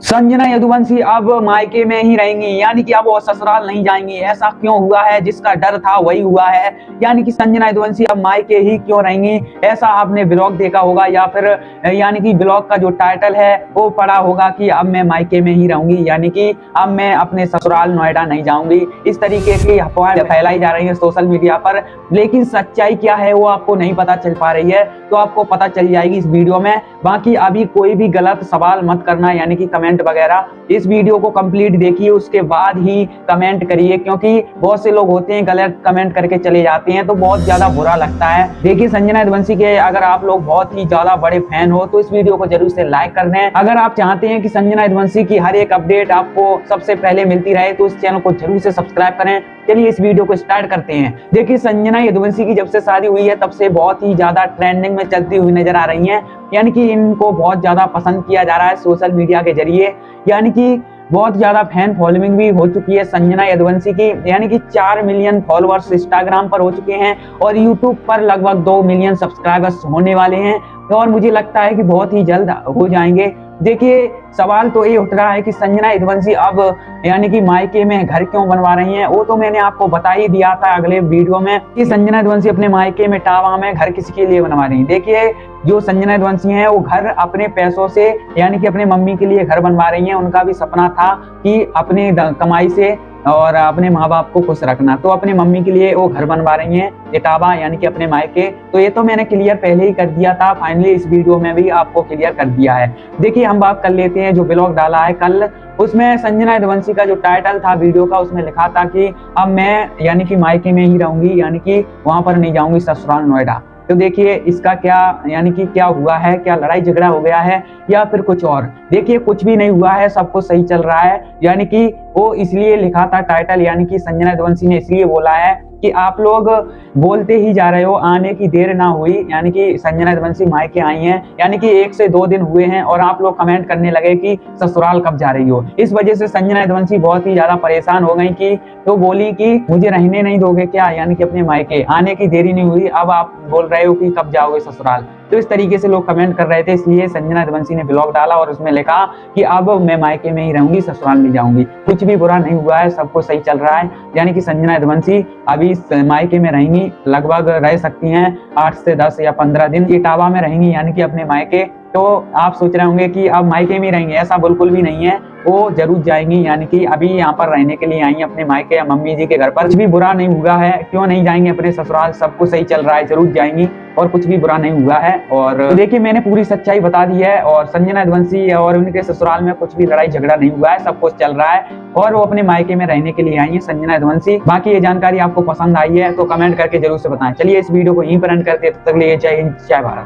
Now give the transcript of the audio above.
संजना यदुवंशी अब मायके में ही रहेंगी, यानी कि अब वो ससुराल नहीं जाएंगी। ऐसा क्यों हुआ है? जिसका डर था वही हुआ है, यानी कि संजना यदुवंशी अब मायके ही क्यों रहेंगी। ऐसा आपने ब्लॉग देखा होगा या फिर यानी कि ब्लॉग का जो टाइटल है वो पढ़ा होगा कि अब मैं मायके में ही रहूंगी, यानी कि अब मैं अपने ससुराल नोएडा नहीं जाऊंगी। इस तरीके की अफवाहें फैलाई जा रही है सोशल मीडिया पर, लेकिन सच्चाई क्या है वो आपको नहीं पता चल पा रही है, तो आपको पता चल जाएगी इस वीडियो में। बाकी अभी कोई भी गलत सवाल मत करना, यानी कि कमेंट वगैरह। इस वीडियो को कंप्लीट देखिए, उसके बाद ही कमेंट करिए, क्योंकि बहुत से लोग होते हैं गलत कमेंट करके चले जाते हैं, तो बहुत ज्यादा बुरा लगता है। देखिए संजना यदुवंशी के अगर आप लोग बहुत ही ज्यादा बड़े फैन हो तो इस वीडियो को जरूर से लाइक कर दें। अगर आप चाहते हैं कि संजना यदुवंशी की हर एक अपडेट आपको सबसे पहले मिलती रहे तो इस चैनल को जरूर से सब्सक्राइब करें। चलिए इस वीडियो को स्टार्ट करते हैं। देखिए संजना यदुवंशी की जब से शादी हुई है तब से बहुत ही ज्यादा ट्रेंडिंग में चलती हुई नजर आ रही हैं, यानी कि इनको बहुत ज्यादा पसंद किया जा रहा है सोशल मीडिया के जरिए, यानी कि बहुत ज्यादा फैन फॉलोइंग भी हो चुकी है संजना यदुवंशी की, यानी कि 4 मिलियन फॉलोअर्स इंस्टाग्राम पर हो चुके हैं और यूट्यूब पर लगभग 2 मिलियन सब्सक्राइबर्स होने वाले हैं, और मुझे लगता है कि बहुत ही जल्द हो जाएंगे। देखिए सवाल तो ये उठ रहा है कि संजना यदुवंशी अब यानी कि मायके में घर क्यों बनवा रही हैं। वो तो मैंने आपको बता ही दिया था अगले वीडियो में कि संजना यदुवंशी अपने मायके में टावा में घर किसके लिए बनवा रही है। देखिए जो संजना यदुवंशी हैं वो घर अपने पैसों से, यानी कि अपने मम्मी के लिए घर बनवा रही हैं। उनका भी सपना था कि अपने कमाई से और अपने माँ बाप को खुश रखना, तो अपने मम्मी के लिए वो घर बनवा रही हैं इटावा, यानी कि अपने मायके। तो ये तो मैंने क्लियर पहले ही कर दिया था, फाइनली इस वीडियो में भी आपको क्लियर कर दिया है। देखिए हम बात कर लेते हैं जो ब्लॉग डाला है कल, उसमें संजना यदुवंशी का जो टाइटल था वीडियो का उसमें लिखा था कि अब मैं यानी कि मायके में ही रहूंगी, यानी कि वहां पर नहीं जाऊंगी ससुराल नोएडा। तो देखिए इसका क्या यानी कि क्या हुआ है, क्या लड़ाई झगड़ा हो गया है या फिर कुछ और। देखिए कुछ भी नहीं हुआ है, सब कुछ सही चल रहा है, यानी कि वो इसलिए लिखा था टाइटल, यानी कि संजना यदुवंशी ने इसलिए बोला है कि आप लोग बोलते ही जा रहे हो आने की देर ना हुई, यानी कि संजना यदुवंशी मायके आई हैं, यानी कि 1 से 2 दिन हुए हैं और आप लोग कमेंट करने लगे कि ससुराल कब जा रही हो। इस वजह से संजना यदुवंशी बहुत ही ज्यादा परेशान हो गई कि तो बोली कि मुझे रहने नहीं दोगे क्या, यानी कि अपने मायके आने की देरी नहीं हुई, अब आप बोल रहे हो कि कब जाओगे ससुराल। तो इस तरीके से लोग कमेंट कर रहे थे, इसलिए संजना यदुवंशी ने ब्लॉग डाला और उसमें लिखा कि अब मैं मायके में ही रहूंगी, ससुराल नहीं जाऊंगी। कुछ भी बुरा नहीं हुआ है, सब कुछ सही चल रहा है, यानी कि संजना यदुवंशी अभी मायके में रहेंगी, लगभग रह सकती हैं 8 से 10 या 15 दिन इटावा में रहेंगी, यानी कि अपने मायके। तो आप सोच रहे होंगे कि अब मायके में रहेंगे, ऐसा बिल्कुल भी नहीं है, वो जरूर जाएंगी, यानी कि अभी यहाँ पर रहने के लिए आई अपने मायके या मम्मी जी के घर पर। कुछ भी बुरा नहीं हुआ है, क्यों नहीं जाएंगे अपने ससुराल, सब कुछ सही चल रहा है, जरूर जाएंगी और कुछ भी बुरा नहीं हुआ है। और तो देखिए मैंने पूरी सच्चाई बता दी है, और संजना यदुवंशी और उनके ससुराल में कुछ भी लड़ाई झगड़ा नहीं हुआ है, सब कुछ चल रहा है और वो अपने मायके में रहने के लिए आई है संजना यदुवंशी। बाकी ये जानकारी आपको पसंद आई है तो कमेंट करके जरूर से बताएं। चलिए इस वीडियो को यहीं पर एंड करते हैं, तब तक के लिए जय हिंद जय भारत।